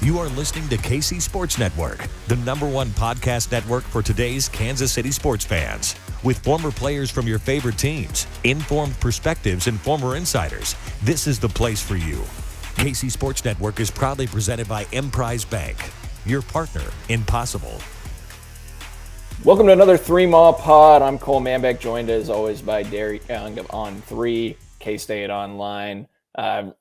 You are listening to KC Sports Network, the #1 podcast network for today's Kansas City sports fans. With former players from your favorite teams, informed perspectives, and former insiders, this is the place for you. KC Sports Network is proudly presented by Emprise Bank, your partner in possible. Welcome to another 3-Maw Pod. I'm Cole Manbeck, joined as always by Derek Young of On 3, K-State Online.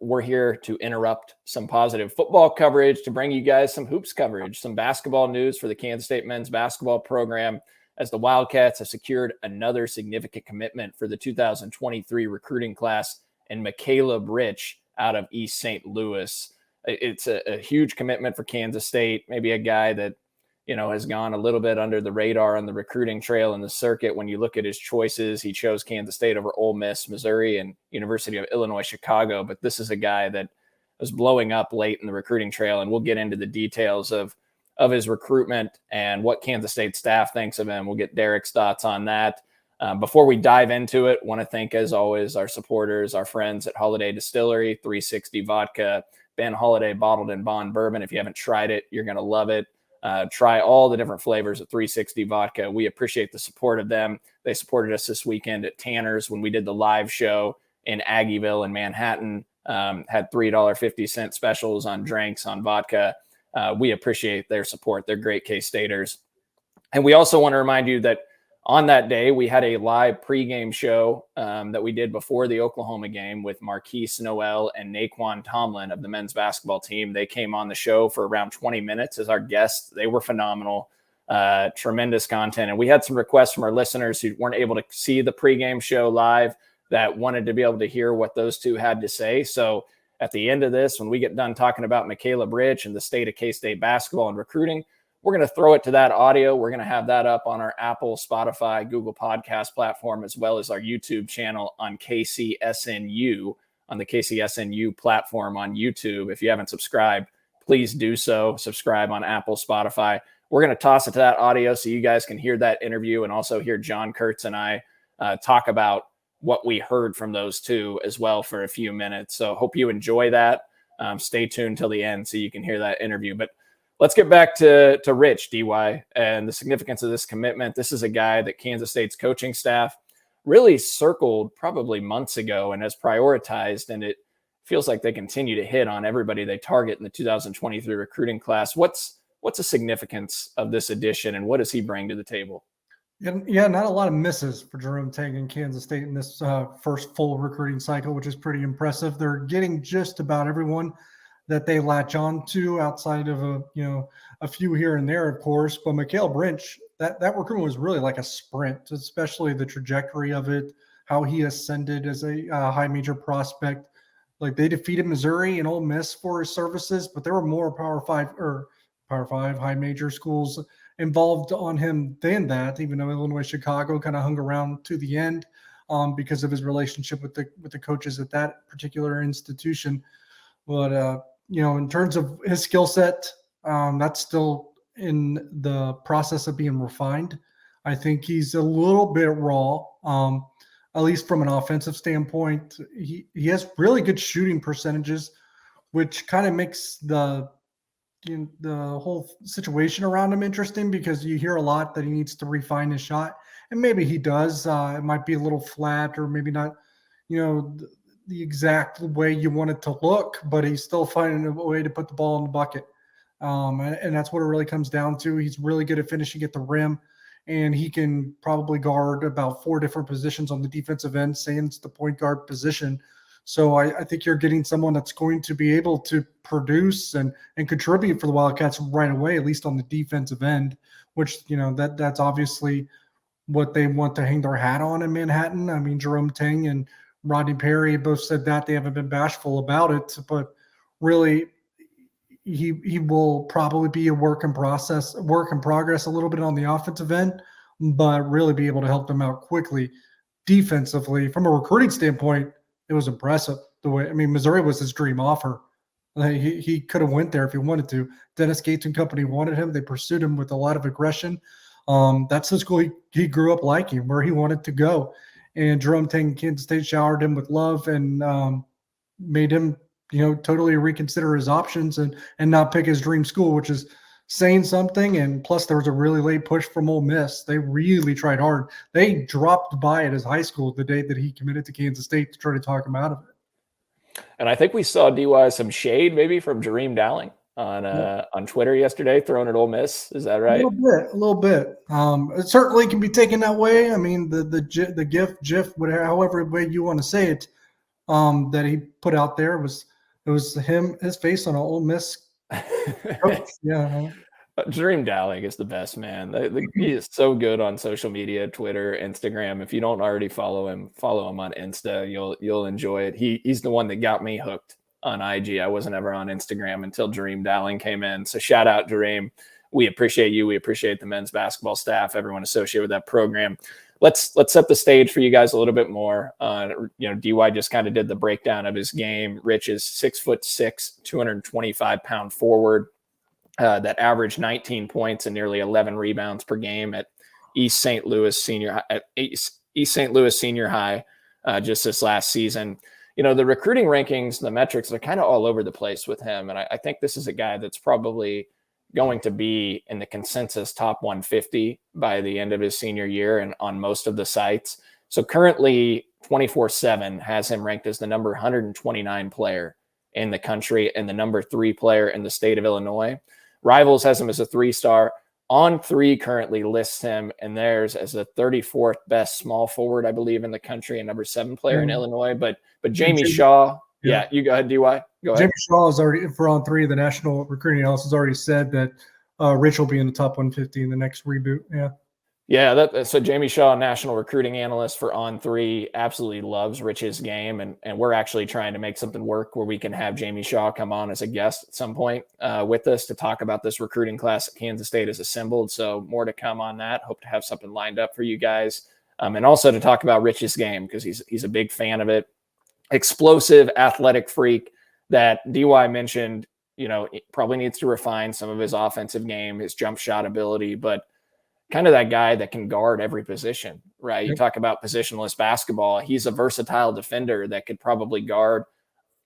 We're here to interrupt some positive football coverage, to bring you guys some hoops coverage, some basketball news for the Kansas State men's basketball program, as the Wildcats have secured another significant commitment for the 2023 recruiting class in Macaleab Rich out of East St. Louis. It's a huge commitment for Kansas State, maybe a guy that, you know, has gone a little bit under the radar on the recruiting trail in the circuit. When you look at his choices, he chose Kansas State over Ole Miss, Missouri, and University of Illinois, Chicago. But this is a guy that was blowing up late in the recruiting trail, and we'll get into the details of his recruitment and what Kansas State staff thinks of him. We'll get Derek's thoughts on that. Before we dive into it, want to thank, as always, our supporters, our friends at Holiday Distillery, 360 Vodka, Ben Holiday Bottled in Bond Bourbon. If you haven't tried it, you're going to love it. Try all the different flavors of 360 Vodka. We appreciate the support of them. They supported us this weekend at Tanner's when we did the live show in Aggieville in Manhattan. Had $3.50 specials on drinks, on vodka. We appreciate their support. They're great K-Staters. And we also want to remind you that on that day, we had a live pregame show that we did before the Oklahoma game with Marquiz, Nowell, and Nae'qwan Tomlin of the men's basketball team. They came on the show for around 20 minutes as our guests. They were phenomenal, tremendous content. And we had some requests from our listeners who weren't able to see the pregame show live that wanted to be able to hear what those two had to say. So at the end of this, when we get done talking about Macaleab Rich and the state of K-State basketball and recruiting, we're going to throw it to that audio. We're going to have that up on our Apple, Spotify, Google Podcast platform, as well as our YouTube channel on KCSNU, on the KCSNU platform on YouTube. If you haven't subscribed, please do so. Subscribe on Apple, Spotify. We're going to toss it to that audio so you guys can hear that interview and also hear John Kurtz and I talk about what we heard from those two as well for a few minutes. So hope you enjoy that. Stay tuned till the end so you can hear that interview. But let's get back to Rich, DY, and the significance of this commitment. This is a guy that Kansas State's coaching staff really circled probably months ago and has prioritized, and it feels like they continue to hit on everybody they target in the 2023 recruiting class. What's the significance of this addition, and what does he bring to the table? Yeah, not a lot of misses for Jerome Tang in Kansas State in this first full recruiting cycle, which is pretty impressive. They're getting just about everyone that they latch on to, outside of a few here and there, of course. But Mikhail Rich, that recruitment was really like a sprint, especially the trajectory of it, how he ascended as a high major prospect. Like, they defeated Missouri and Ole Miss for his services, but there were more Power 5 high major schools involved on him than that, even though Illinois, Chicago kind of hung around to the end because of his relationship with the coaches at that particular institution. But in terms of his skill set, that's still in the process of being refined. I think he's a little bit raw, at least from an offensive standpoint. He has really good shooting percentages, which kind of makes the whole situation around him interesting, because you hear a lot that he needs to refine his shot, and maybe he does. It might be a little flat, or maybe not, the exact way you want it to look, but he's still finding a way to put the ball in the bucket. And that's what it really comes down to. He's really good at finishing at the rim, and he can probably guard about 4 different positions on the defensive end, saying it's the point guard position. So I think you're getting someone that's going to be able to produce and contribute for the Wildcats right away, at least on the defensive end, which, that's obviously what they want to hang their hat on in Manhattan. I mean, Jerome Tang and Rodney Perry both said that. They haven't been bashful about it, but really he will probably be a work in progress a little bit on the offensive end, but really be able to help them out quickly defensively. From a recruiting standpoint, it was impressive. Missouri was his dream offer. He could have went there if he wanted to. Dennis Gates and company wanted him. They pursued him with a lot of aggression. That's the school he grew up liking, where he wanted to go. And Jerome Tang, Kansas State, showered him with love and made him, totally reconsider his options and not pick his dream school, which is saying something. And plus, there was a really late push from Ole Miss. They really tried hard. They dropped by at his high school the day that he committed to Kansas State to try to talk him out of it. And I think we saw DY some shade maybe from Jareem Dowling on Twitter yesterday, throwing at Ole Miss. Is that right? A little bit. It certainly can be taken that way. I mean, the GIF, whatever, however way you want to say it, that he put out there was his face on an Ole Miss coach. Yeah. Jareem Dowling is the best, man. He is so good on social media, Twitter, Instagram. If you don't already follow him on Insta. You'll enjoy it. He's the one that got me hooked on IG. I wasn't ever on Instagram until Jareem Dowling came in. So shout out, Jareem. We appreciate you. We appreciate the men's basketball staff, everyone associated with that program. Let's set the stage for you guys a little bit more. DY just kind of did the breakdown of his game. Rich is 6'6", 225-pound forward that averaged 19 points and nearly 11 rebounds per game at East St. Louis Senior High just this last season. The recruiting rankings, the metrics, they're kind of all over the place with him. And I think this is a guy that's probably going to be in the consensus top 150 by the end of his senior year and on most of the sites. So currently 24/7 has him ranked as the number 129 player in the country and the number 3 player in the state of Illinois. Rivals has him as a 3-star. On3 currently lists him and theirs as the 34th best small forward, I believe, in the country and number 7 player in Illinois. But Jamie Shaw, yeah, you go ahead, DY. Go ahead. Jamie Shaw is already, for On3, the national recruiting analyst has already said that Rich will be in the top 150 in the next reboot. Yeah. Yeah, so Jamie Shaw, national recruiting analyst for On3, absolutely loves Rich's game, and we're actually trying to make something work where we can have Jamie Shaw come on as a guest at some point with us to talk about this recruiting class that Kansas State has assembled. So more to come on that. Hope to have something lined up for you guys, and also to talk about Rich's game because he's a big fan of it. Explosive, athletic freak that DY mentioned. Probably needs to refine some of his offensive game, his jump shot ability, but kind of that guy that can guard every position, right? You talk about positionless basketball. He's a versatile defender that could probably guard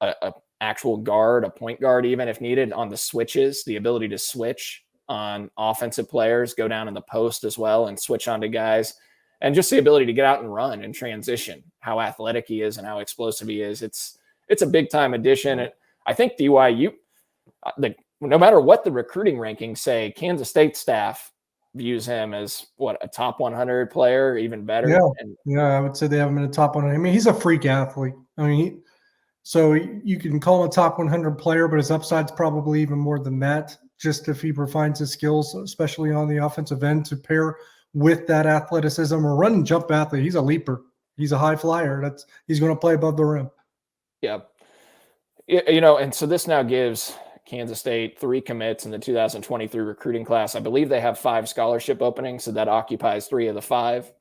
a actual guard, a point guard, even if needed on the switches, the ability to switch on offensive players, go down in the post as well and switch onto guys, and just the ability to get out and run and transition, how athletic he is and how explosive he is. It's a big time addition. I think DY, no matter what the recruiting rankings say, Kansas State staff views him as a top 100 player, even better. Yeah, I would say they have him in the top 100. I mean, he's a freak athlete. I mean, so you can call him a top 100 player, but his upside's probably even more than that, just if he refines his skills, especially on the offensive end, to pair with that athleticism or run and jump athlete. He's a leaper. He's a high flyer. He's going to play above the rim. Yeah. And so this now gives Kansas State 3 commits in the 2023 recruiting class. I believe they have 5 scholarship openings, so that occupies 3 of the 5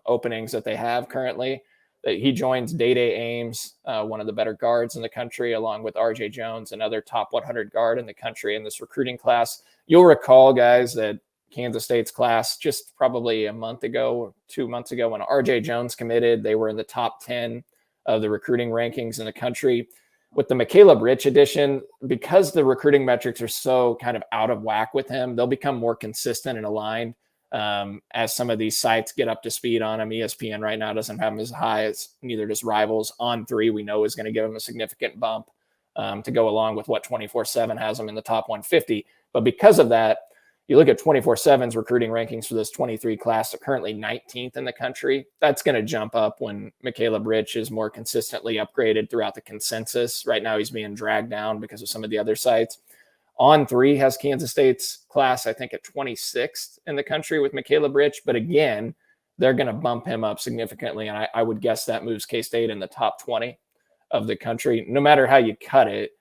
openings that they have currently. He joins Day-Day Ames, one of the better guards in the country, along with RJ Jones, another top 100 guard in the country in this recruiting class. You'll recall, guys, that Kansas State's class just probably a month ago or 2 months ago when RJ Jones committed, they were in the top 10 of the recruiting rankings in the country. With the Macaleab Rich edition, because the recruiting metrics are so kind of out of whack with him, they'll become more consistent and aligned as some of these sites get up to speed on him. ESPN right now doesn't have him as high as neither does Rivals. On3, we know, is going to give him a significant bump to go along with what 24/7 has him in the top 150. But because of that, you look at 24/7's recruiting rankings for this 23 class, they're currently 19th in the country. That's going to jump up when Macaleab Rich is more consistently upgraded throughout the consensus. Right now, he's being dragged down because of some of the other sites. On3 has Kansas State's class, I think, at 26th in the country with Macaleab Rich. But again, they're going to bump him up significantly. And I would guess that moves K-State in the top 20 of the country. No matter how you cut it,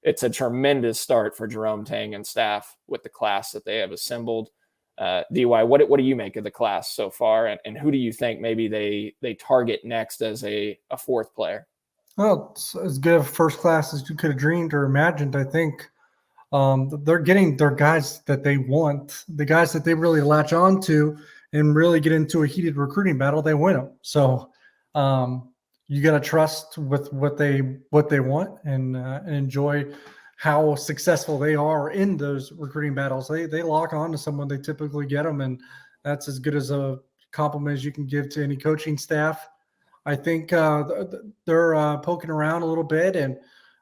it's a tremendous start for Jerome Tang and staff with the class that they have assembled. DY, what do you make of the class so far? And who do you think maybe they target next as a 4th player? Well, it's as good of a first class as you could have dreamed or imagined. I think they're getting their guys that they want, the guys that they really latch on to and really get into a heated recruiting battle. They win them. So, you got to trust with what they want and enjoy how successful they are in those recruiting battles. They lock on to someone, they typically get them, and that's as good as a compliment as you can give to any coaching staff. I think they're poking around a little bit and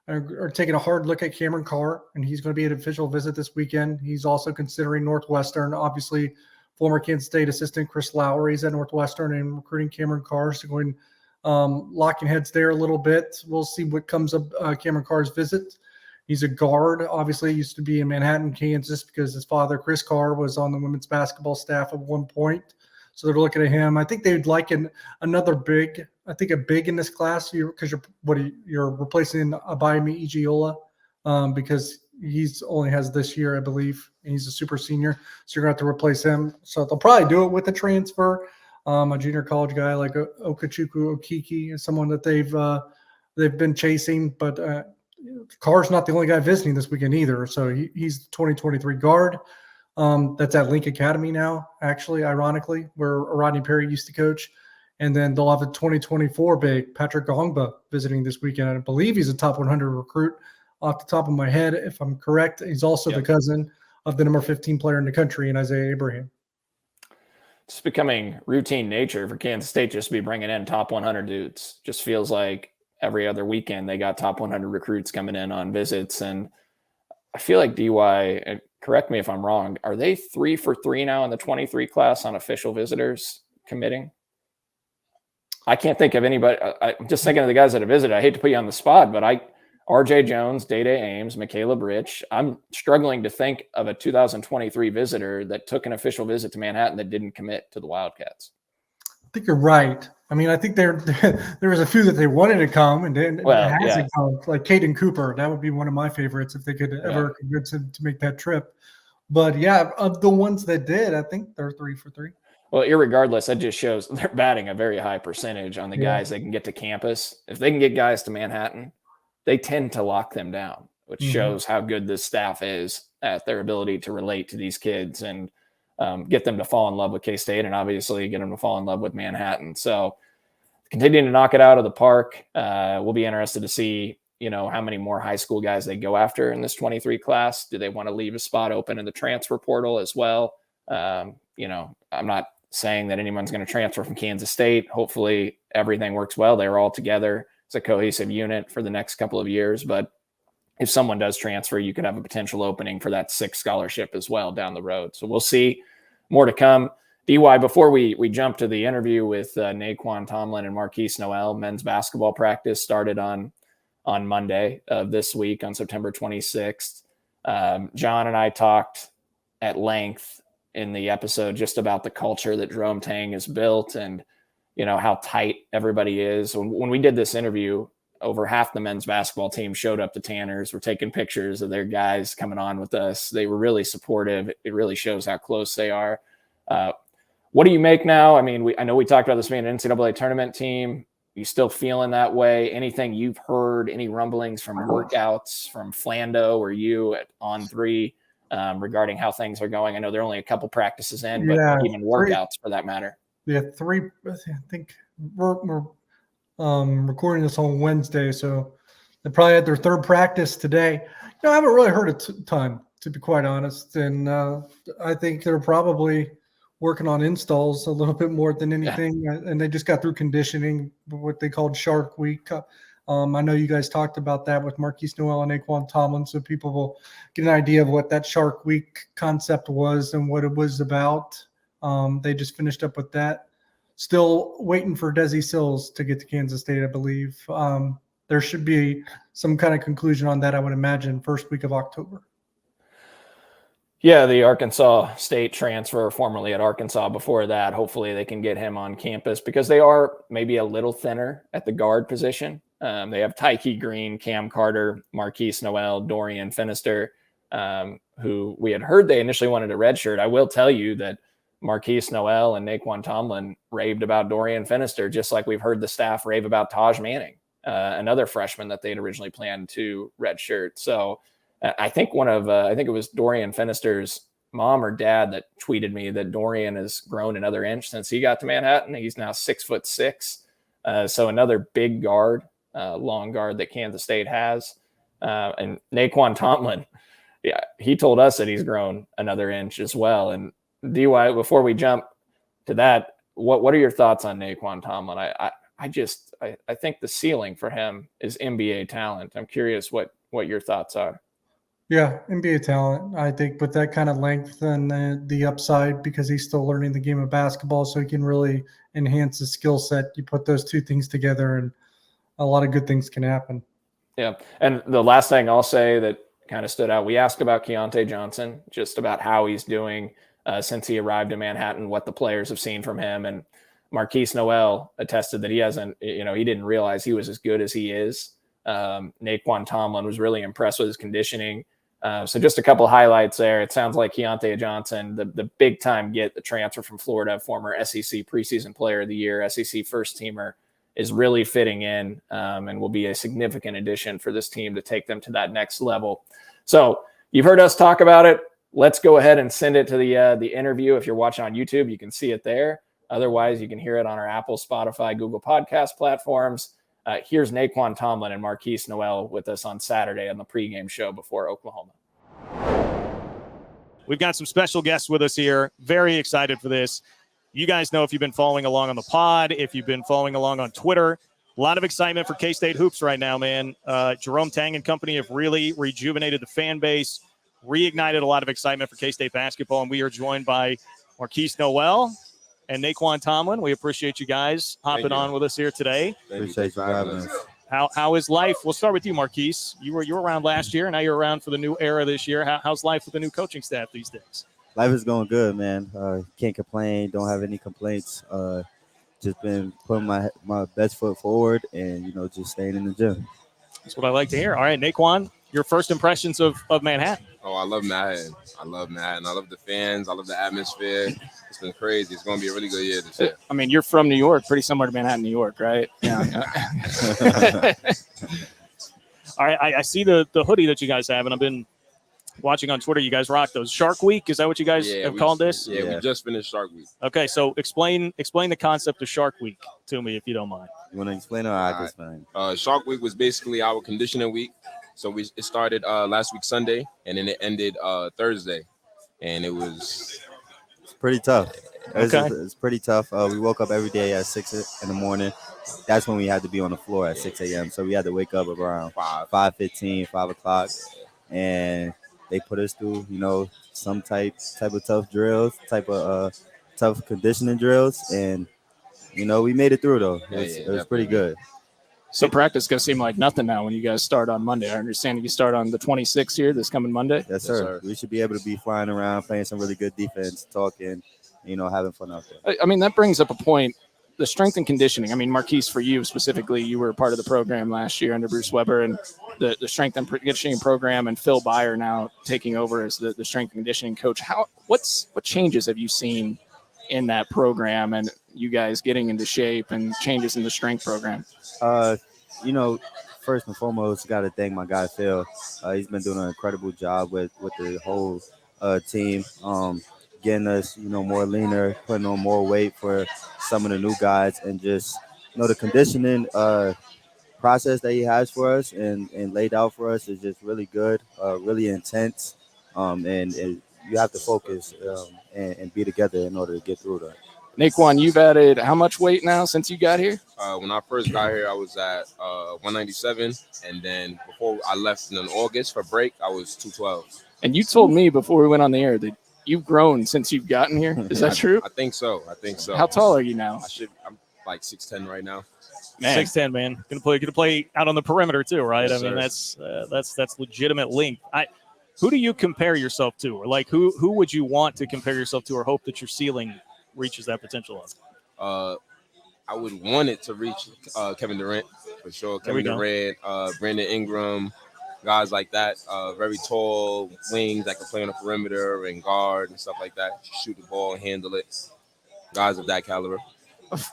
are taking a hard look at Cameron Carr, and he's going to be an official visit this weekend. He's also considering Northwestern. Obviously, former Kansas State assistant Chris Lowry is at Northwestern and recruiting Cameron Carr, so going locking heads there a little bit. We'll see what comes of Cameron Carr's visit. He's a guard. Obviously, used to be in Manhattan, Kansas, because his father, Chris Carr, was on the women's basketball staff at one point. So they're looking at him. I think they'd like another big. I think a big in this class because you're replacing Abayemi Ijiola because he's only has this year, I believe, and he's a super senior. So you're gonna have to replace him. So they'll probably do it with a transfer. A junior college guy like Okechukwu Okiki is someone that they've been chasing, but Carr's not the only guy visiting this weekend either. So he's the 2023 guard. That's at Link Academy now, actually, ironically, where Rodney Perry used to coach. And then they'll have a 2024 big, Patrick Gongba, visiting this weekend. I believe he's a top 100 recruit off the top of my head, if I'm correct. He's also the cousin of the number 15 player in the country, in Isaiah Abraham. It's becoming routine nature for Kansas State just to be bringing in top 100 dudes. Just feels like every other weekend they got top 100 recruits coming in on visits. And I feel like DY, correct me if I'm wrong, are they 3 for 3 now in the 23 class on official visitors committing? I can't think of anybody. I'm just thinking of the guys that have visited. I hate to put you on the spot, but RJ Jones, Day-Day Ames, Macaleab Rich. I'm struggling to think of a 2023 visitor that took an official visit to Manhattan that didn't commit to the Wildcats. I think you're right. I mean, I think there was a few that they wanted to come and then hasn't come, like Caden Cooper. That would be one of my favorites if they could ever convince him to make that trip. But yeah, of the ones that did, I think they're 3 for 3. Well, irregardless, that just shows they're batting a very high percentage on the guys they can get to campus. If they can get guys to Manhattan, they tend to lock them down, which shows how good this staff is at their ability to relate to these kids and get them to fall in love with K-State and obviously get them to fall in love with Manhattan. So continuing to knock it out of the park. We'll be interested to see, how many more high school guys they go after in this 23 class. Do they want to leave a spot open in the transfer portal as well? I'm not saying that anyone's going to transfer from Kansas State. Hopefully everything works well. They're all together. It's a cohesive unit for the next couple of years. But if someone does transfer, you could have a potential opening for that 6th scholarship as well down the road. So we'll see. More to come. DY, before we jump to the interview with Nae'qwan, Tomlin, and Marquiz Nowell, men's basketball practice started on Monday of this week on September 26th. John and I talked at length in the episode just about the culture that Jerome Tang has built and, how tight everybody is. When we did this interview, over half the men's basketball team showed up to Tanner's. We're taking pictures of their guys coming on with us. They were really supportive. It really shows how close they are. What do you make now? I mean, I know we talked about this being an NCAA tournament team. You still feeling that way? Anything you've heard, any rumblings from workouts from Flando or you at On3 regarding how things are going? I know they're only a couple practices in, but even workouts for that matter. Yeah, 3. I think we're recording this on Wednesday, so they probably had their 3rd practice today. I haven't really heard a ton, to be quite honest, and I think they're probably working on installs a little bit more than anything, and they just got through conditioning, what they called Shark Week. I know you guys talked about that with Marquiz Nowell and Nae'qwan Tomlin, so people will get an idea of what that Shark Week concept was and what it was about. They just finished up with that. Still waiting for Desi Sills to get to Kansas State, I believe. There should be some kind of conclusion on that, I would imagine, first week of October. Yeah, the Arkansas State transfer, formerly at Arkansas before that. Hopefully they can get him on campus because they are maybe a little thinner at the guard position. They have Tyke Green, Cam Carter, Marquiz Nowell, Dorian Finister, who we had heard they initially wanted a redshirt. I will tell you that Marquiz Nowell and Nae'qwan Tomlin raved about Dorian Finister, just like we've heard the staff rave about Taj Manning, another freshman that they had originally planned to redshirt. So I think I think it was Dorian Finister's mom or dad that tweeted me that Dorian has grown another inch since he got to Manhattan. He's now 6'6". So another big guard, long guard that Kansas State has. And Nae'qwan Tomlin, yeah, he told us that he's grown another inch as well. And DY, before we jump to that, what are your thoughts on Nae'qwan Tomlin? I think the ceiling for him is NBA talent. I'm curious what your thoughts are. Yeah, NBA talent, I think, with that kind of length and the upside, because he's still learning the game of basketball, so he can really enhance his skill set. You put those two things together, and a lot of good things can happen. Yeah, and the last thing I'll say that kind of stood out, we asked about Keontae Johnson, just about how he's doing since he arrived in Manhattan, what the players have seen from him, and Marquiz Nowell attested that he didn't realize he was as good as he is. Nae'qwan Tomlin was really impressed with his conditioning. So just a couple of highlights there. It sounds like Keontae Johnson, the big time get, the transfer from Florida, former SEC preseason player of the year, SEC first teamer, is really fitting in and will be a significant addition for this team to take them to that next level. So you've heard us talk about it. Let's go ahead and send it to the interview. If you're watching on YouTube, you can see it there. Otherwise, you can hear it on our Apple, Spotify, Google podcast platforms. Here's Nae'qwan Tomlin and Marquiz Nowell with us on Saturday on the pregame show before Oklahoma. We've got some special guests with us here. Very excited for this. You guys know, if you've been following along on the pod, if you've been following along on Twitter, a lot of excitement for K-State hoops right now, man. Jerome Tang and company have really rejuvenated the fan base, reignited a lot of excitement for K-State basketball, and we are joined by Marquiz Nowell and Nae'qwan Tomlin. We appreciate you guys hopping on with us here today. Appreciate you for having us. How is life? We'll start with you, Marquiz. You were around last year. Now you're around for the new era this year. How's life with the new coaching staff these days? Life is going good, man. Can't complain. Don't have any complaints. Just been putting my best foot forward and, just staying in the gym. That's what I like to hear. All right, Nae'qwan, your first impressions of Manhattan. Oh, I love Manhattan. I love the fans. I love the atmosphere. It's been crazy. It's going to be a really good year this year. I mean, you're from New York, pretty similar to Manhattan, New York, right? Yeah. All right, I see the hoodie that you guys have, and I've been watching on Twitter. You guys rock those. Shark Week, is that what you guys have called this? Yeah, we just finished Shark Week. Okay, so explain the concept of Shark Week to me, if you don't mind. You want to explain it, or I can explain? Shark Week was basically our conditioning week. So it started last week Sunday, and then it ended Thursday, and it was pretty tough. Okay. It's pretty tough. We woke up every day at 6 in the morning. That's when we had to be on the floor at 6 a.m. So we had to wake up around 5:15, 5 o'clock, and they put us through, some type of tough drills, tough conditioning drills, and we made it through though. It was pretty good. So practice is going to seem like nothing now when you guys start on Monday. I understand you start on the 26th here, this coming Monday. Yes, sir. We should be able to be flying around, playing some really good defense, talking, having fun out there. I mean, that brings up a point, the strength and conditioning. I mean, Marquiz, for you specifically, you were part of the program last year under Bruce Weber, and the strength and conditioning program, and Phil Byer now taking over as the strength and conditioning coach. What changes have you seen in that program and you guys getting into shape and changes in the strength program? First and foremost, got to thank my guy Phil. He's been doing an incredible job with the whole team, getting us, more leaner, putting on more weight for some of the new guys, and just, the conditioning process that he has for us and laid out for us is just really good, really intense, and you have to focus and be together in order to get through that. Nae'qwan, you've added how much weight now since you got here? When I first got here, I was at 197, and then before I left in August for break, I was 212. And you told me before we went on the air that you've grown since you've gotten here. Is that true? I think so. How tall are you now? I'm like 6'10" right now. 6'10", man. Gonna play out on the perimeter too, right? Yes, I mean, sir. that's legitimate length. Who do you compare yourself to, or like who would you want to compare yourself to, or hope that your ceiling reaches that potential of? I would want it to reach Kevin Durant for sure. Kevin Durant, Brandon Ingram, guys like that. Very tall wings that can play on the perimeter and guard and stuff like that. Shoot the ball and handle it. Guys of that caliber.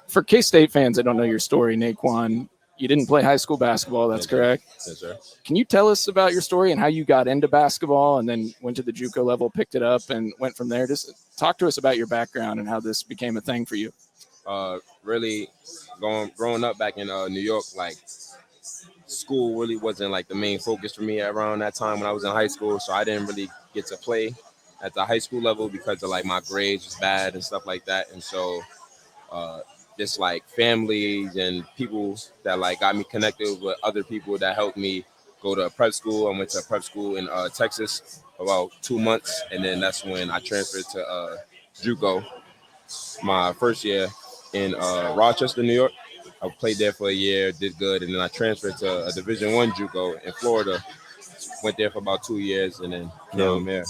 For K-State fans that don't know your story, Nae'qwan, you didn't play high school basketball. That's correct? Yes, sir. Can you tell us about your story and how you got into basketball and then went to the JUCO level, picked it up, and went from there? Just talk to us about your background and how this became a thing for you. Really, growing up back in New York, like school really wasn't like the main focus for me around that time when I was in high school. So I didn't really get to play at the high school level because of like my grades was bad and stuff like that. And so just like families and people that like got me connected with other people that helped me go to prep school. I went to prep school in Texas for about 2 months, and then that's when I transferred to JUCO my first year in Rochester, New York. I played there for a year, did good, and then I transferred to a Division I JUCO in Florida. Went there for about 2 years, and then now I'm here.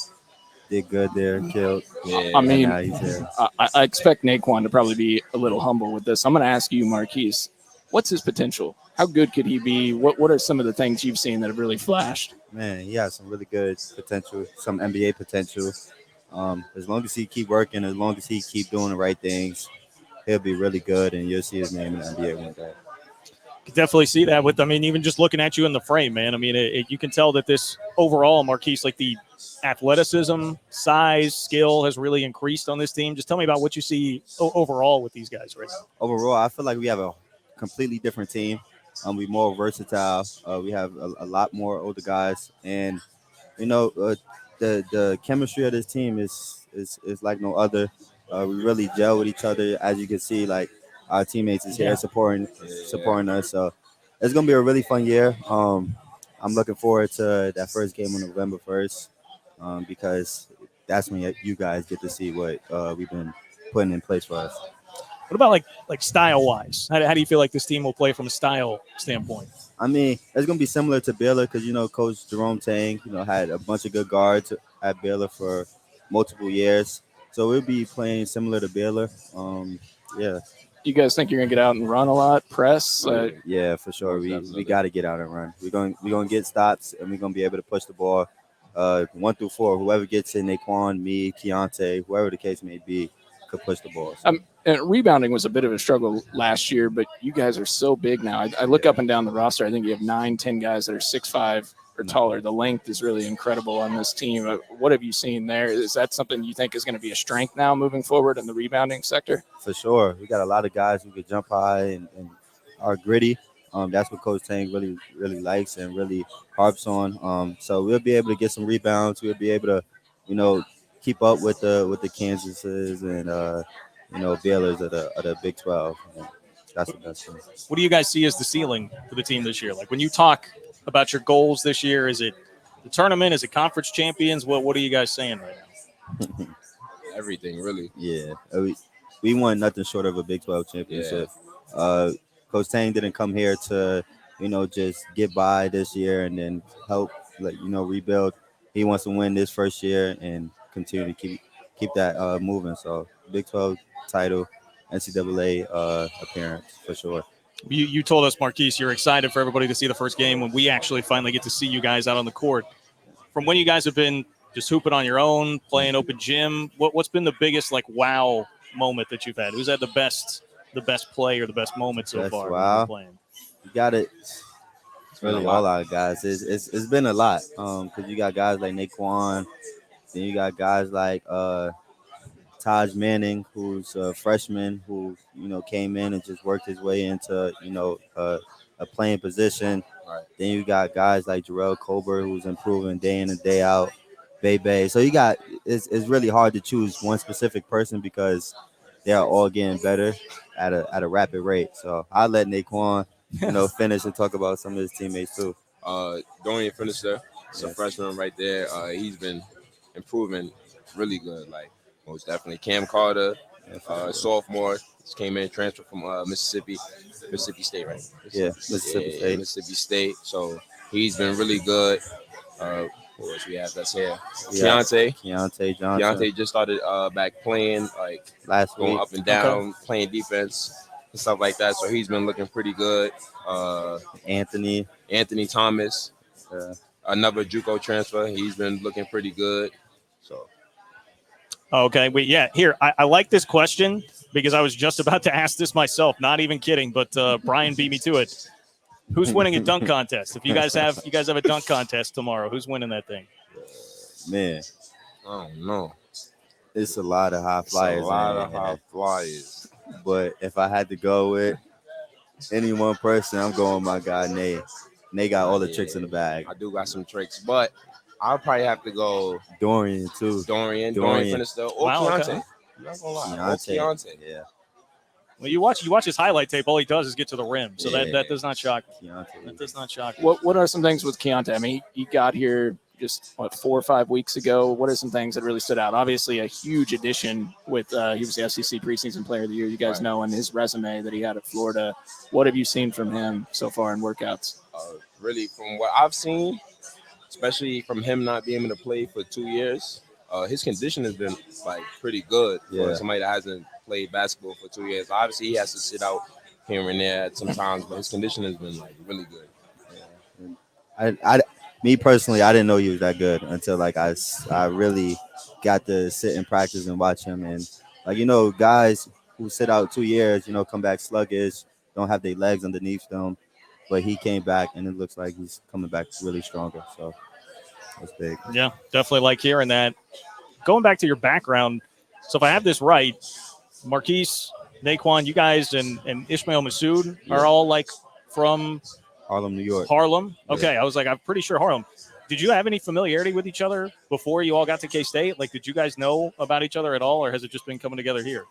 Did good there, killed. Yeah. I mean, now he's here. I expect Nae'qwan to probably be a little humble with this. I'm going to ask you, Marquiz, what's his potential? How good could he be? What are some of the things you've seen that have really flashed? Man, he has some really good potential, some NBA potential. As long as he keep working, as long as he keep doing the right things, he'll be really good, and you'll see his name in the NBA one day. Could definitely see that with, I mean, even just looking at you in the frame, man. I mean, you can tell that this overall, Marquiz, like the athleticism, size, skill has really increased on this team. Just tell me about what you see overall with these guys right now. Overall, I feel like we have a completely different team. We're more versatile. We have a lot more older guys, and the chemistry of this team is like no other. We really gel with each other, as you can see. Like our teammates is here supporting us. So it's gonna be a really fun year. I'm looking forward to that first game on November 1st because that's when you guys get to see what we've been putting in place for us. What about like style wise? How do you feel like this team will play from a style standpoint? I mean, it's gonna be similar to Baylor because Coach Jerome Tang, had a bunch of good guards at Baylor for multiple years, so we'll be playing similar to Baylor. Yeah. You guys think you're gonna get out and run a lot, press? Yeah, for sure. We got to get out and run. We're gonna get stops, and we're gonna be able to push the ball 1 through 4. Whoever gets in, Nae'qwan, me, Keontae, whoever the case may be, could push the ball. So. And rebounding was a bit of a struggle last year, but you guys are so big now. I look up and down the roster. I think you have 9-10 guys that are 6'5" or taller. The length is really incredible on this team. What have you seen there? Is that something you think is going to be a strength now moving forward in the rebounding sector? For sure. We got a lot of guys who could jump high and are gritty. That's what Coach Tang really, really likes and really harps on. So we'll be able to get some rebounds. We'll be able to, keep up with the Kansases and Baylor's of the Big 12. That's the best thing. What do you guys see as the ceiling for the team this year? Like when you talk about your goals this year, is it the tournament? Is it conference champions? What are you guys saying right now? Everything, really. Yeah, we want nothing short of a Big 12 championship. Yeah. Coach Tang didn't come here to, just get by this year and then help, rebuild. He wants to win this first year and continue to keep that moving. So Big 12 title, NCAA appearance for sure. You told us, Marquiz, you're excited for everybody to see the first game when we actually finally get to see you guys out on the court. From when you guys have been just hooping on your own, playing open gym, what's been the biggest wow moment that you've had? Who's had the best play or the best moment so far? Wow. Playing? You got it. It's really all our guys. It's been a lot because you got guys like Nae'qwan, then you got guys like Taj Manning, who's a freshman who came in and just worked his way into a playing position. Right. Then you got guys like Jarrell Colbert, who's improving day in and day out. Bebe. So it's really hard to choose one specific person because they are all getting better at a rapid rate. So I'll let Nae'qwan finish and talk about some of his teammates too. Dorian finished there. It's a freshman right there. He's been improving really good. Like most definitely. Cam Carter, sophomore, just came in, transferred from Mississippi State, right? Mississippi State. So he's been really good. Who else we have that's here? Keontae Johnson. Keontae just started back playing, like last going week. up and down, playing defense and stuff like that. So he's been looking pretty good. Anthony Thomas, another JUCO transfer. He's been looking pretty good. So. Okay, here, I like this question because I was just about to ask this myself, not even kidding, but Brian beat me to it. Who's winning a dunk contest? If you guys have a dunk contest tomorrow, who's winning that thing? Man, I don't know. It's a lot of high flyers. Flyers. But if I had to go with, any one person, I'm going my guy Nate. Nate got all the tricks in the bag. I do got some tricks, but I'll probably have to go Dorian too. Dorian finished still. Or Wow, Keontae. okay. I'm not gonna lie. Keontae. Yeah. Well, you watch his highlight tape. All he does is get to the rim, so that does not shock me. That does not shock me. What are some things with Keontae? I mean, he got here just 4 or 5 weeks ago. What are some things that really stood out? Obviously, a huge addition with he was the SEC preseason player of the year. You guys know, and his resume that he had at Florida. What have you seen from him so far in workouts? Really, from what I've seen, especially from him not being able to play for 2 years, his condition has been like pretty good for somebody that hasn't played basketball for 2 years. Obviously, he has to sit out here and there at some times, but his condition has been like really good. Yeah. Me personally, I didn't know he was that good until like I really got to sit in practice and watch him. And like, you know, guys who sit out 2 years, you know, come back sluggish, don't have their legs underneath them. But he came back, and it looks like he's coming back really stronger. So that's big. Yeah, definitely like hearing that. Going back to your background, so if I have this right, Marquiz, Nae'qwan, you guys, and Ishmael Massoud are all like from Harlem, New York. Harlem? Okay, I was like, I'm pretty sure Harlem. Did you have any familiarity with each other before you all got to K-State? Like, did you guys know about each other at all, or has it just been coming together here?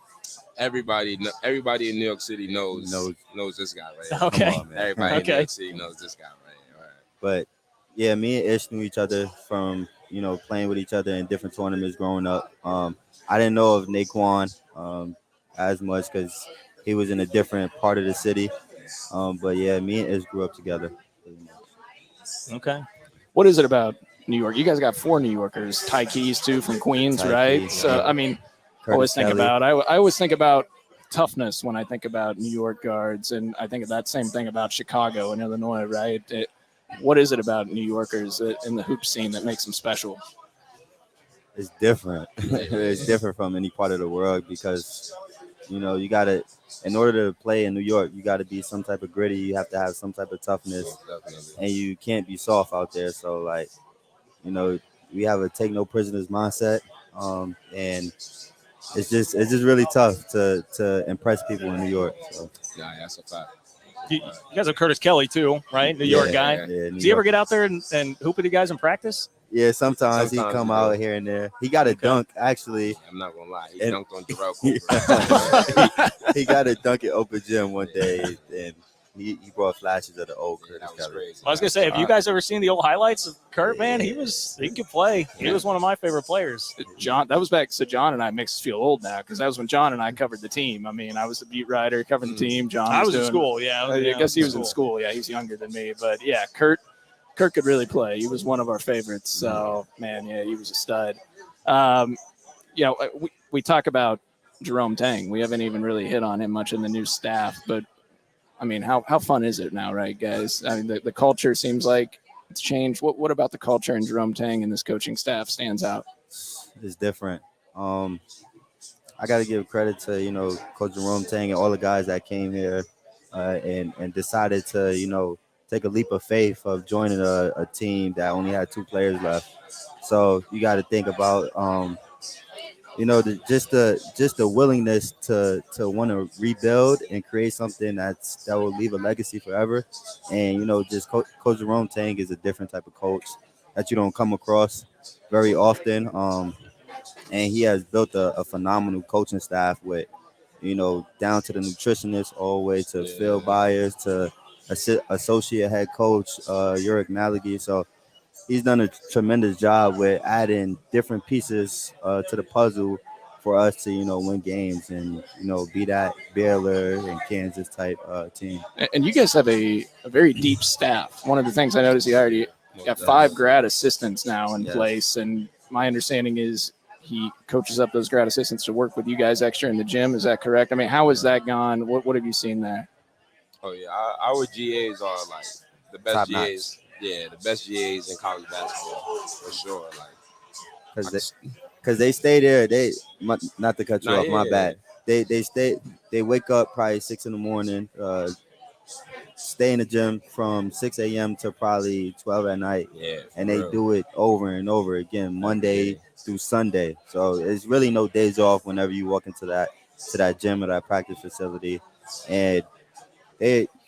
Everybody in New York City knows this guy right here. Okay. On, everybody in New York City knows this guy right here. Right. But yeah, me and Ish knew each other from, you know, playing with each other in different tournaments growing up. I didn't know of Nae'qwan as much because he was in a different part of the city. But yeah, me and Ish grew up together. Okay. What is it about New York? You guys got 4 New Yorkers, Ty Keys too from Queens, Ty right? Keys, So I mean, I always think about toughness when I think about New York guards, and I think of that same thing about Chicago and Illinois, right? What is it about New Yorkers in the hoop scene that makes them special? It's different. It's different from any part of the world because, you know, you got to, in order to play in New York, you got to be some type of gritty. You have to have some type of toughness, and you can't be soft out there. So, like, you know, we have a take no prisoners mindset, and it's just really tough to impress people in New York. So. Yeah, that's a fact. You guys have Curtis Kelly too, right? New York guy. Yeah, Does he ever get out there and hoop with you guys in practice? Yeah, sometimes he come out here and there. He got a dunk, actually. I'm not going to lie. He dunked on Jarrell Cooper. He got a dunk at Open Gym one day, and he brought flashes of the old Curtis Kelly. I was going to say, have you guys ever seen the old highlights of Kurt, man? He could play. He was one of my favorite players. John, that was back. So John and I makes us feel old now because that was when John and I covered the team. I mean, I was the beat writer covering the team. John I was in school, yeah. I guess he was in school. Yeah, he's younger than me. But, yeah, Kurt could really play. He was one of our favorites. So, man, yeah, he was a stud. You know, we talk about Jerome Tang. We haven't even really hit on him much in the new staff. But, I mean, how fun is it now, right, guys? I mean, the culture seems like it's changed. What about the culture in Jerome Tang and this coaching staff stands out? It's different. I got to give credit to, you know, Coach Jerome Tang and all the guys that came here and decided to, you know, take a leap of faith of joining a team that only had 2 players left. So you got to think about, you know, just the willingness to want to rebuild and create something that will leave a legacy forever. And, you know, just Coach Jerome Tang is a different type of coach that you don't come across very often. And he has built a phenomenal coaching staff with, you know, down to the nutritionist all the way to Phil Byers to associate head coach Uric Malagy. So he's done a tremendous job with adding different pieces to the puzzle for us to, you know, win games and, you know, be that Baylor and Kansas type team. And you guys have a very deep staff. One of the things I noticed, you already got 5 grad assistants now in place. And my understanding is he coaches up those grad assistants to work with you guys extra in the gym. Is that correct? I mean, how has that gone? What have you seen there? Oh, yeah. Our GAs are, like, the best Top GAs. notch. Yeah, the best GAs in college basketball, for sure. Like, because they stay there. Not to cut you off, my bad. They wake up probably 6 a.m, stay in the gym from 6 a.m. to probably 12 at night. Yeah, and they do it over and over again, Monday through Sunday. So there's really no days off whenever you walk into that gym or that practice facility. And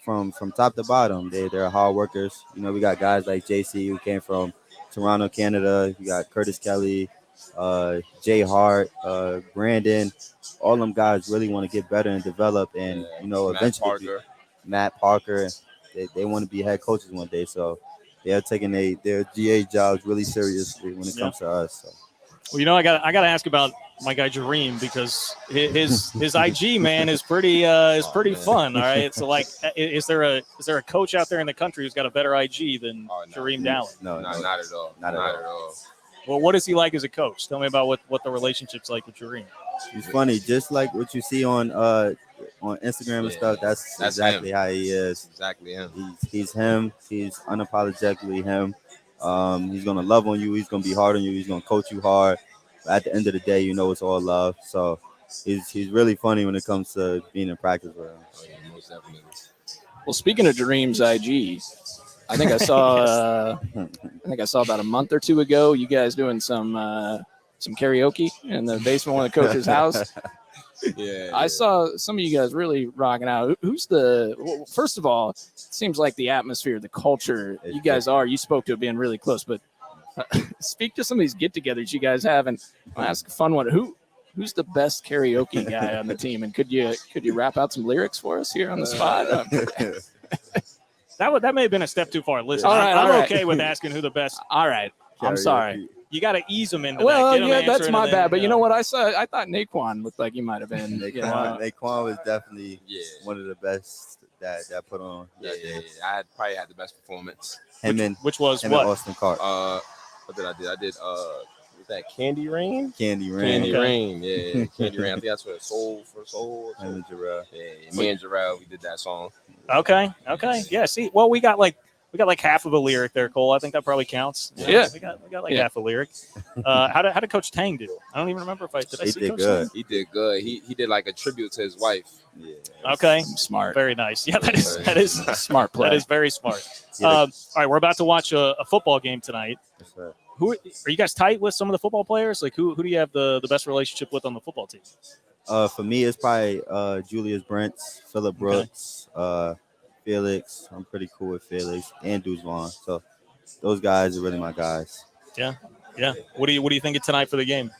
from top to bottom. They're hard workers. You know, we got guys like JC who came from Toronto, Canada. You got Curtis Kelly, Jay Hart, Brandon. All them guys really want to get better and develop, and you know, eventually Matt Parker. They want to be head coaches one day. So they're taking their GA jobs really seriously when it comes to us. So. Well, you know, I got to ask about my guy Jareem, because his IG, man, is pretty fun. All right, so like, is there a coach out there in the country who's got a better IG than Jareem Dowling? No, not at all. Not at all. Well, what is he like as a coach? Tell me about what the relationship's like with Jareem. He's funny, just like what you see on Instagram and stuff. That's exactly him. How he is. Exactly him. He's him. He's unapologetically him. He's gonna love on you. He's gonna be hard on you. He's gonna coach you hard. But at the end of the day, you know it's all love. So he's really funny when it comes to being in practice with him. Oh, yeah, most definitely. Well, speaking of Jareem's IG, I think I saw about a month or two ago you guys doing some karaoke in the basement of one of the coach's house. Yeah, I saw some of you guys really rocking out. First of all, it seems like the atmosphere, the culture you guys are, you spoke to it being really close, but speak to some of these get-togethers you guys have, and I'll ask a fun one. Who's the best karaoke guy on the team, and could you rap out some lyrics for us here on the spot? That may have been a step too far. Listen, I'm okay with asking who the best. All right, I'm sorry. You got to ease them into well, that. Yeah, that's my bad. But you know what I saw? I thought Nae'qwan looked like he might have been. Nae'qwan was definitely one of the best that put on. Yeah. I probably had the best performance. Which was him what? And Austin Clark. What did I do? I did was that Candy Rain? Candy Rain, yeah. Candy Rain. I think that's for Soul. Him and Jarrell. Yeah, me and Jarrell, we did that song. Okay. Yeah, see, well, we got like half of a lyric there, Cole. I think that probably counts. Yeah. We got like half a lyric. How did Coach Tang do? I don't even remember if I see Coach Tang? He did good. He did like a tribute to his wife. Yeah. Okay. Smart. Very nice. Yeah, that is smart play. That is very smart. All right, we're about to watch a football game tonight. That's right. Who are you guys tight with? Some of the football players? Like who do you have the best relationship with on the football team? For me, it's probably Julius Brents, Phillip Brooks, Felix. I'm pretty cool with Felix and Duzwan. So those guys are really my guys. Yeah. What do you think of tonight for the game?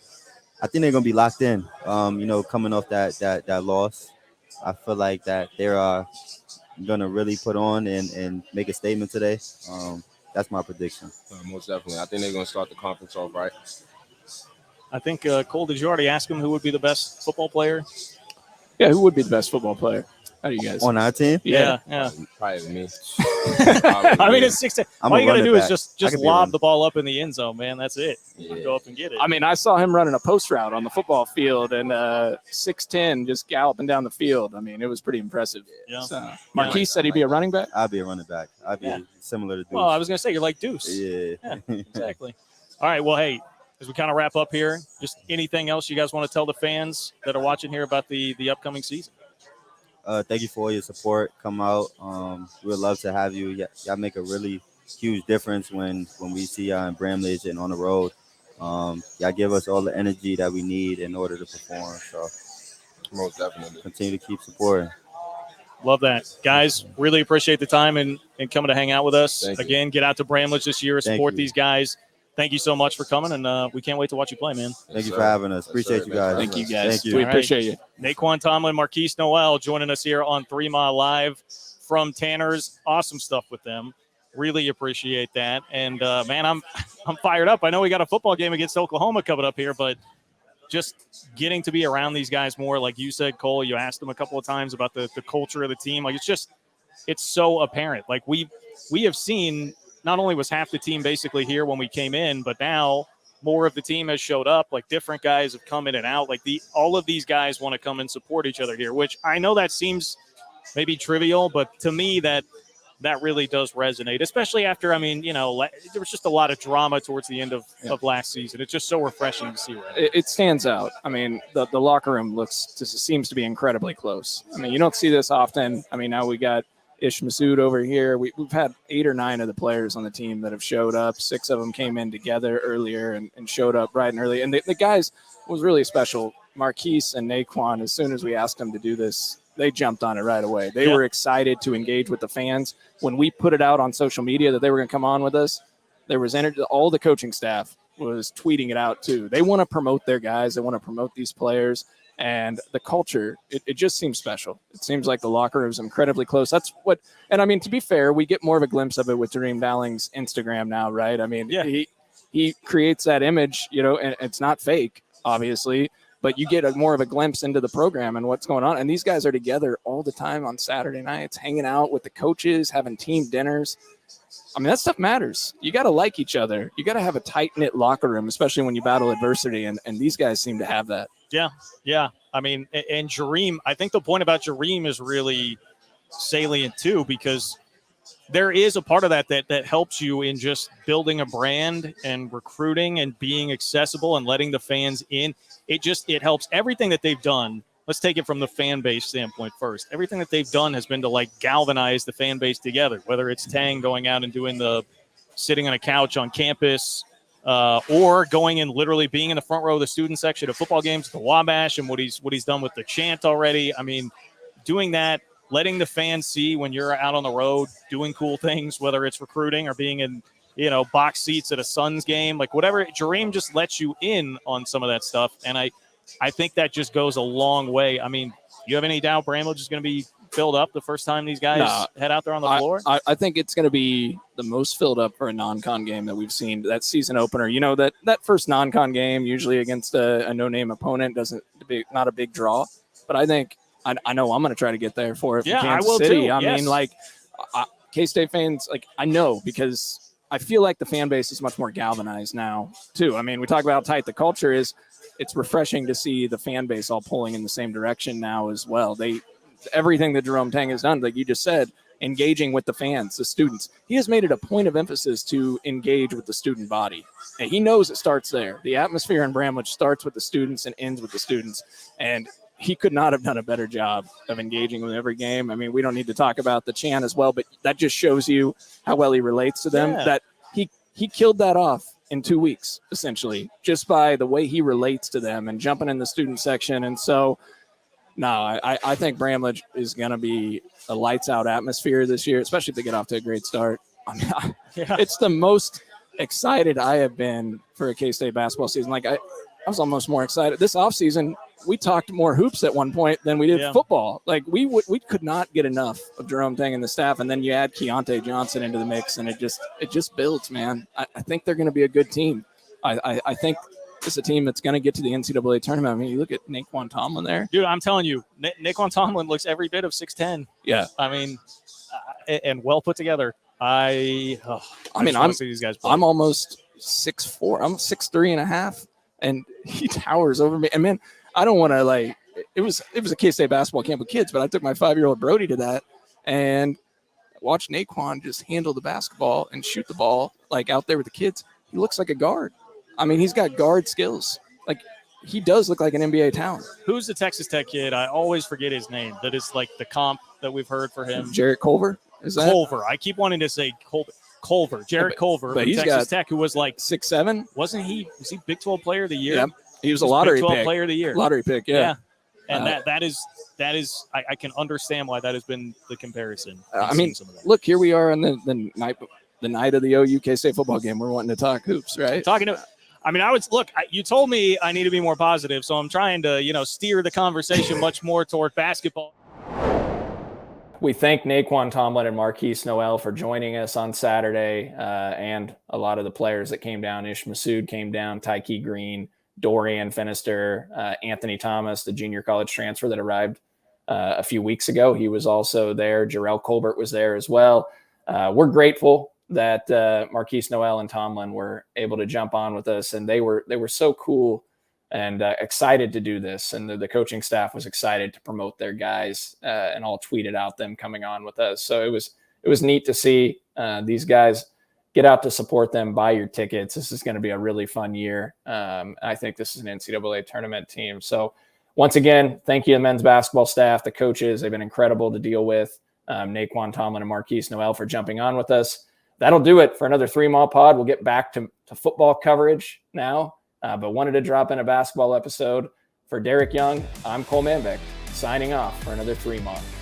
I think they're gonna be locked in. Coming off that loss, I feel like that they're gonna really put on and make a statement today. That's my prediction. Most definitely. I think they're gonna start the conference off right. I think Cole, did you already ask him who would be the best football player? Yeah, who would be the best football player? How do you guys on our team? Yeah. Probably me. I mean, it's 6. All you got to do is just lob the ball up in the end zone, man. That's it. Yeah. Go up and get it. I mean, I saw him running a post route on the football field and 6'10", just galloping down the field. I mean, it was pretty impressive. Yeah. So, Marquiz said he'd be a running back? I'd be a running back. I'd be similar to Deuce. Well, I was going to say, you're like Deuce. Yeah. Exactly. All right, well, hey, as we kind of wrap up here, just anything else you guys want to tell the fans that are watching here about the upcoming season? Thank you for all your support. Come out. We would love to have you. Y'all make a really huge difference when we see y'all in Bramlage and on the road. Y'all give us all the energy that we need in order to perform. So most definitely continue to keep supporting. Love that. Guys, really appreciate the time and coming to hang out with us. Thank Again, get out to Bramlage this year, support these guys. Thank you so much for coming, and we can't wait to watch you play, man. Thank you for having us. Appreciate you guys. Thank you, guys. Thank you. We appreciate you. Nae'qwan, Tomlin, Marquiz, Nowell joining us here on 3 Mile Live from Tanner's. Awesome stuff with them. Really appreciate that. And, man, I'm fired up. I know we got a football game against Oklahoma coming up here, but just getting to be around these guys more, like you said, Cole, you asked them a couple of times about the culture of the team. Like, it's so apparent. Like, we have seen – not only was half the team basically here when we came in, but now more of the team has showed up. Like different guys have come in and out. Like all of these guys want to come and support each other here, which I know that seems maybe trivial, but to me that really does resonate, especially after, I mean, there was just a lot of drama towards the end of last season. It's just so refreshing to see. Right? It stands out. I mean, the locker room seems to be incredibly close. I mean, you don't see this often. I mean, now we got Ish Masood over here. We've had 8 or 9 of the players on the team that have showed up. 6 of them came in together earlier and showed up bright and early. And the guys was really special. Marquiz and Nae'qwan, as soon as we asked them to do this they jumped on it right away. They were excited to engage with the fans. When we put it out on social media that they were going to come on with us, there was energy. All the coaching staff was tweeting it out too. They want to promote their guys. They want to promote these players. And the culture, it just seems special. It seems like the locker room is incredibly close. That's what, and I mean, to be fair, we get more of a glimpse of it with Dareem Dowling's Instagram now, right? I mean, he creates that image, you know, and it's not fake, obviously, but you get more of a glimpse into the program and what's going on. And these guys are together all the time on Saturday nights, hanging out with the coaches, having team dinners. I mean, that stuff matters. You got to like each other. You got to have a tight-knit locker room, especially when you battle adversity, and these guys seem to have that. Yeah. I mean, and Jareem, I think the point about Jareem is really salient too, because there is a part of that helps you in just building a brand and recruiting and being accessible and letting the fans in. It helps everything that they've done. Let's take it from the fan base standpoint first. Everything that they've done has been to like galvanize the fan base together, whether it's Tang going out and doing the sitting on a couch on campus, or going and literally being in the front row of the student section of football games at the Wabash, and what he's done with the chant already. I mean, doing that, letting the fans see when you're out on the road doing cool things, whether it's recruiting or being in, you know, box seats at a Suns game, like whatever. Jareem just lets you in on some of that stuff, and I think that just goes a long way. I mean, you have any doubt Bramlage is going to be filled up the first time these guys head out there on the floor? I think it's going to be the most filled up for a non-con game that we've seen. That season opener, you know, that first non-con game, usually against a no-name opponent, not a big draw. But I think I know I'm going to try to get there for it. For Kansas City. Too. I mean, like K-State fans, like I know, because I feel like the fan base is much more galvanized now too. I mean, we talk about how tight the culture is. It's refreshing to see the fan base all pulling in the same direction now as well. Everything that Jerome Tang has done, like you just said, engaging with the fans, the students. He has made it a point of emphasis to engage with the student body. And he knows it starts there. The atmosphere in Bramlage starts with the students and ends with the students. And he could not have done a better job of engaging with every game. I mean, we don't need to talk about the chant as well, but that just shows you how well he relates to them, that he killed that off in 2 weeks, essentially, just by the way he relates to them and jumping in the student section. And so, no, I think Bramlage is going to be a lights-out atmosphere this year, especially if they get off to a great start. I mean, it's the most excited I have been for a K-State basketball season. Like, I was almost more excited. This offseason, we talked more hoops at one point than we did football. Like, we could not get enough of Jerome Tang and the staff, and then you add Keontae Johnson into the mix, and it just builds, man. I think they're going to be a good team. I think it's a team that's going to get to the NCAA tournament. I mean, you look at Nae'qwan Tomlin there. Dude, I'm telling you, Nae'qwan Tomlin looks every bit of 6'10". Yeah. I mean, and well put together. I mean, I'm see these guys play. I'm almost 6'4". I'm 6'3.5", and he towers over me. And man, I don't want to like. It was a K-State basketball camp with kids, but I took my 5-year-old Brody to that and watched Nae'qwan just handle the basketball and shoot the ball like out there with the kids. He looks like a guard. I mean, he's got guard skills. Like, he does look like an NBA talent. Who's the Texas Tech kid? I always forget his name. That is like the comp that we've heard for him. Jarrett Culver? Is that? Culver. I keep wanting to say Culver. Jarrett Culver but from he's Texas Tech, who was like 6'7". Wasn't he? Was he Big 12 Player of the Year? Yeah. He was a lottery Big 12 pick. Player of the Year. Lottery pick, yeah. And that is I can understand why that has been the comparison. I mean, look, here we are on the night of the OU K-State football game. We're wanting to talk hoops, right? You told me I need to be more positive, so I'm trying to, steer the conversation much more toward basketball. We thank Nae'qwan Tomlin and Marquiz Nowell for joining us on Saturday, and a lot of the players that came down. Ish Massoud came down, Tyke Green, Dorian Finister, Anthony Thomas, the junior college transfer that arrived a few weeks ago. He was also there. Jarrell Colbert was there as well. We're grateful that Marquiz Nowell and Tomlin were able to jump on with us, and they were so cool and excited to do this. And the coaching staff was excited to promote their guys, and all tweeted out them coming on with us. So it was neat to see these guys. Get out to support them, buy your tickets. This is going to be a really fun year. I think this is an NCAA tournament team. So once again, thank you to the men's basketball staff, the coaches. They've been incredible to deal with. Nae'qwan Tomlin and Marquiz Nowell for jumping on with us. That'll do it for another 3-Mall pod. We'll get back to football coverage now, but wanted to drop in a basketball episode. For Derek Young, I'm Cole Manbeck. signing off for another 3 Month.